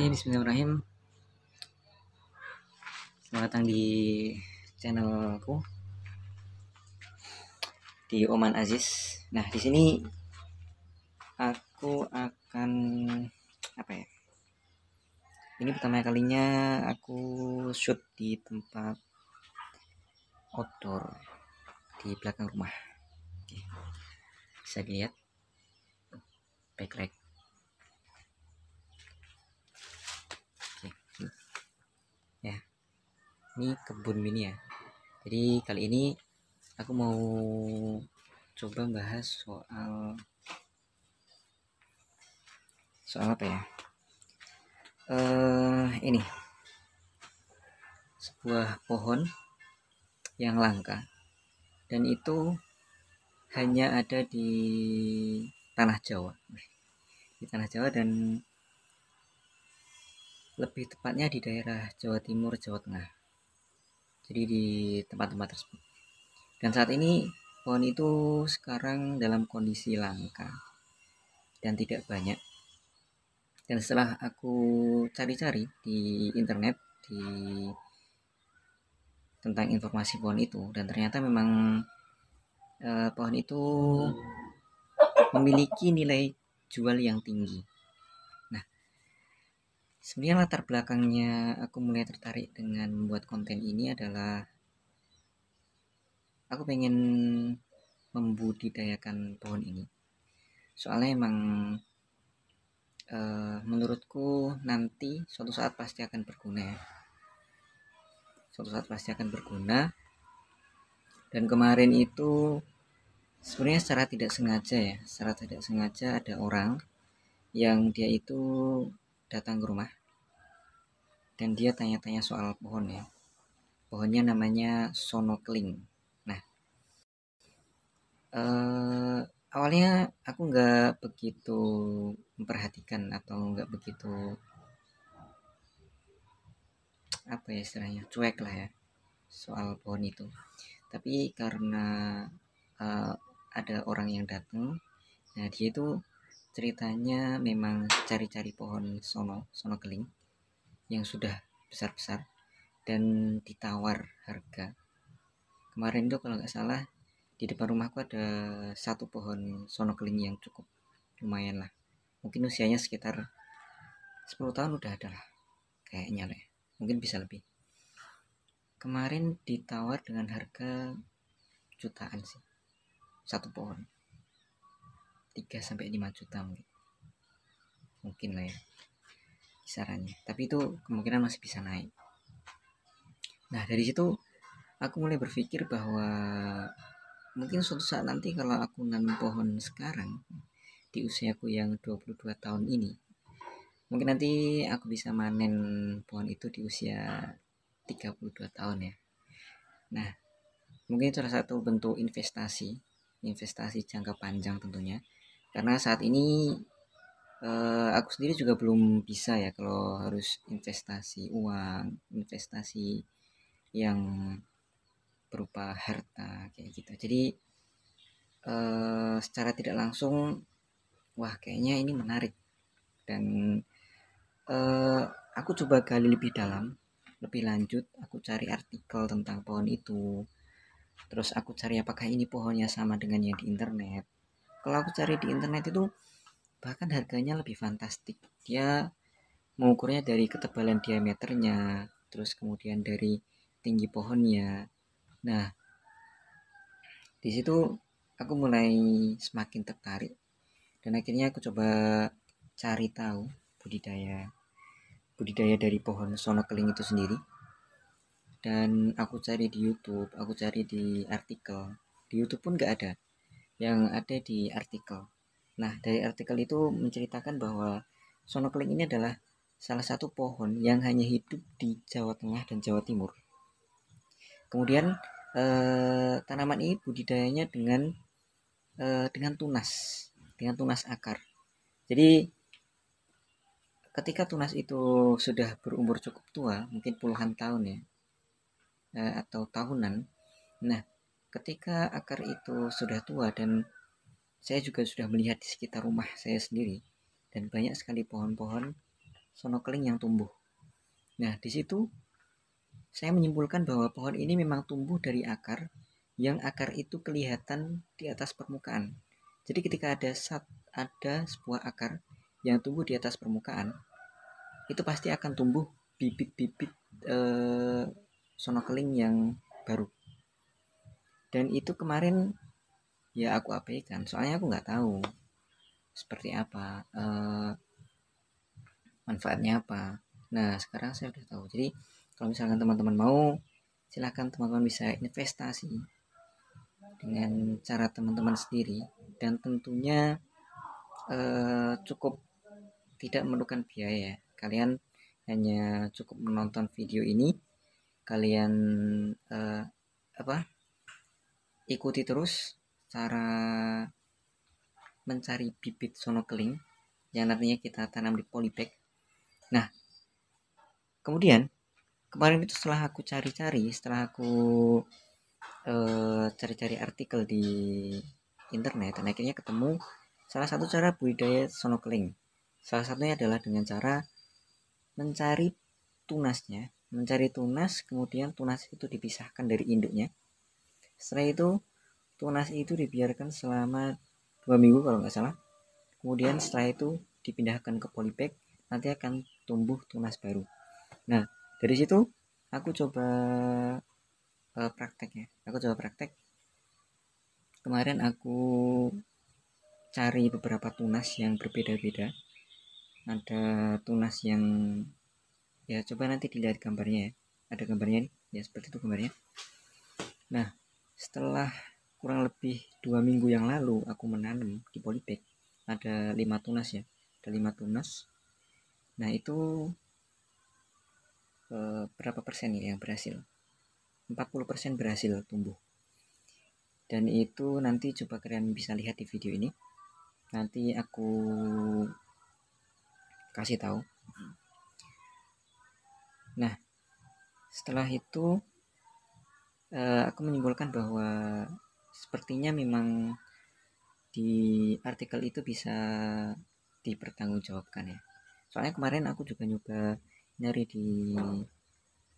Oke, bismillahirrahmanirrahim. Selamat datang di channelku di Oman Aziz. Nah, di sini aku akan apa ya? Ini pertama kalinya aku shoot di tempat outdoor di belakang rumah. Oke. Bisa dilihat backlight. Oke. Ya, ini kebun mini ya. Jadi kali ini aku mau coba bahas soal apa ya? Ini sebuah pohon yang langka dan itu hanya ada di tanah Jawa. Di tanah Jawa dan lebih tepatnya di daerah Jawa Timur, Jawa Tengah. Jadi di tempat-tempat tersebut. Dan saat ini pohon itu sekarang dalam kondisi langka dan tidak banyak. Dan setelah aku cari-cari di internet tentang informasi pohon itu, dan ternyata memang pohon itu memiliki nilai jual yang tinggi. Nah, sebenarnya latar belakangnya aku mulai tertarik dengan membuat konten ini adalah aku pengen membudidayakan pohon ini. Soalnya emang menurutku nanti suatu saat pasti akan berguna ya. Suatu saat pasti akan berguna. Dan kemarin itu sebenarnya secara tidak sengaja ada orang yang dia itu datang ke rumah dan dia tanya-tanya soal pohon ya. Pohonnya namanya sonokling. Nah, awalnya aku nggak begitu memperhatikan atau nggak begitu apa ya istilahnya, cuek lah ya soal pohon itu. Tapi karena uh, ada orang yang datang, nah dia itu ceritanya memang cari-cari pohon sono keling yang sudah besar-besar dan ditawar harga. Kemarin itu kalau nggak salah di depan rumahku ada satu pohon sono keling yang cukup lumayan lah. Mungkin usianya sekitar 10 tahun udah ada lah kayaknya lah ya. Mungkin bisa lebih. Kemarin ditawar dengan harga jutaan sih. Satu pohon. 3-5 juta mungkin. Mungkin lah ya kisarannya. Tapi itu kemungkinan masih bisa naik. Nah, dari situ aku mulai berpikir bahwa mungkin suatu saat nanti kalau aku nanam pohon sekarang di usiaku yang 22 tahun ini, mungkin nanti aku bisa manen pohon itu di usia 32 tahun ya. Nah, mungkin itu salah satu bentuk investasi jangka panjang tentunya. Karena saat ini aku sendiri juga belum bisa ya kalau harus investasi uang, investasi yang berupa harta kayak gitu. Jadi secara tidak langsung, wah kayaknya ini menarik dan aku coba gali lebih dalam, lebih lanjut. Aku cari artikel tentang pohon itu. Terus aku cari apakah ini pohonnya sama dengan yang di internet. Kalau aku cari di internet itu bahkan harganya lebih fantastik. Dia mengukurnya dari ketebalan diameternya, terus kemudian dari tinggi pohonnya. Nah, di situ aku mulai semakin tertarik dan akhirnya aku coba cari tahu budidaya dari pohon sono keling itu sendiri. Dan aku cari di YouTube, aku cari di artikel. Di YouTube pun nggak ada, yang ada di artikel. Nah, dari artikel itu menceritakan bahwa sono keling ini adalah salah satu pohon yang hanya hidup di Jawa Tengah dan Jawa Timur. Kemudian tanaman ini budidayanya dengan tunas akar. Jadi ketika tunas itu sudah berumur cukup tua, mungkin puluhan tahun ya, atau tahunan. Nah, ketika akar itu sudah tua dan saya juga sudah melihat di sekitar rumah saya sendiri dan banyak sekali pohon-pohon sonokeling yang tumbuh. Nah, di situ saya menyimpulkan bahwa pohon ini memang tumbuh dari akar, yang akar itu kelihatan di atas permukaan. Jadi ketika ada sebuah akar yang tumbuh di atas permukaan, itu pasti akan tumbuh bibit-bibit sonokeling yang baru. Dan itu kemarin ya aku abaikan, soalnya aku nggak tahu seperti apa, manfaatnya apa. Nah, sekarang saya udah tahu. Jadi kalau misalkan teman-teman mau, silakan teman-teman bisa investasi dengan cara teman-teman sendiri, dan tentunya cukup tidak memerlukan biaya. Kalian hanya cukup menonton video ini, kalian ikuti terus cara mencari bibit sonokeling yang nantinya kita tanam di polybag. Nah, kemudian kemarin itu setelah aku cari-cari artikel di internet, dan akhirnya ketemu salah satu cara budidaya sonokeling. Salah satunya adalah dengan cara mencari tunas, kemudian tunas itu dipisahkan dari induknya. Setelah itu tunas itu dibiarkan selama 2 minggu kalau nggak salah. Kemudian setelah itu dipindahkan ke polybag, nanti akan tumbuh tunas baru. Nah, dari situ aku coba praktek. Kemarin aku cari beberapa tunas yang berbeda-beda. Ada tunas yang ya coba nanti dilihat gambarnya ya. Ada gambarnya nih, ya seperti itu gambarnya. Nah, setelah kurang lebih 2 minggu yang lalu aku menanam di polybag, ada 5 tunas ya. Ada 5 tunas. Nah, itu berapa persen ya yang berhasil? 40% berhasil tumbuh. Dan itu nanti coba kalian bisa lihat di video ini. Nanti aku kasih tahu. Nah, setelah itu aku menyimpulkan bahwa sepertinya memang di artikel itu bisa dipertanggungjawabkan ya. Soalnya kemarin aku juga nyoba nyari di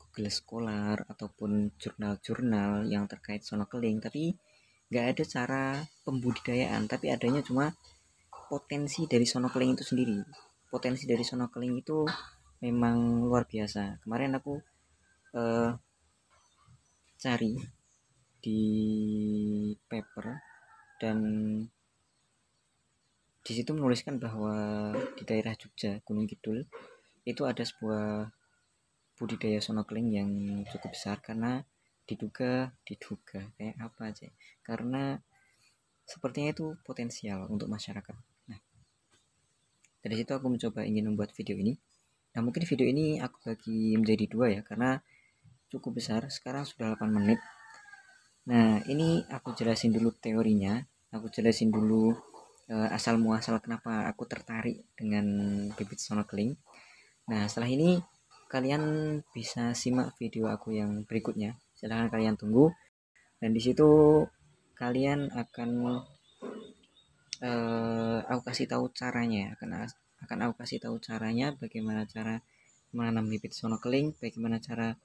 Google Scholar ataupun jurnal-jurnal yang terkait sonokeling, tapi nggak ada cara pembudidayaan, tapi adanya cuma potensi dari sonokeling itu sendiri. Potensi dari sonokeling itu memang luar biasa. Kemarin aku cari di paper, dan di situ menuliskan bahwa di daerah Jogja, Gunung Kidul, itu ada sebuah budidaya sonokeling yang cukup besar, karena diduga kayak apa aja, karena sepertinya itu potensial untuk masyarakat. Nah, dari situ aku mencoba ingin membuat video ini. Nah, mungkin video ini aku bagi menjadi 2 ya, karena cukup besar. Sekarang sudah 8 menit. Nah, ini aku jelasin dulu teorinya, aku jelasin dulu asal muasal kenapa aku tertarik dengan bibit sonokeling. Nah, setelah ini kalian bisa simak video aku yang berikutnya. Silahkan kalian tunggu, dan di situ kalian akan aku kasih tahu caranya, akan aku kasih tahu caranya, bagaimana cara menanam bibit sonokeling, bagaimana cara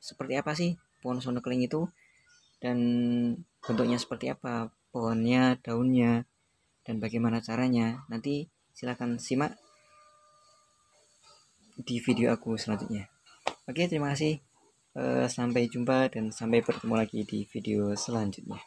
seperti apa sih pohon sonokeling itu, dan bentuknya seperti apa pohonnya, daunnya, dan bagaimana caranya. Nanti silakan simak di video aku selanjutnya. Oke, terima kasih. Sampai jumpa dan sampai bertemu lagi di video selanjutnya.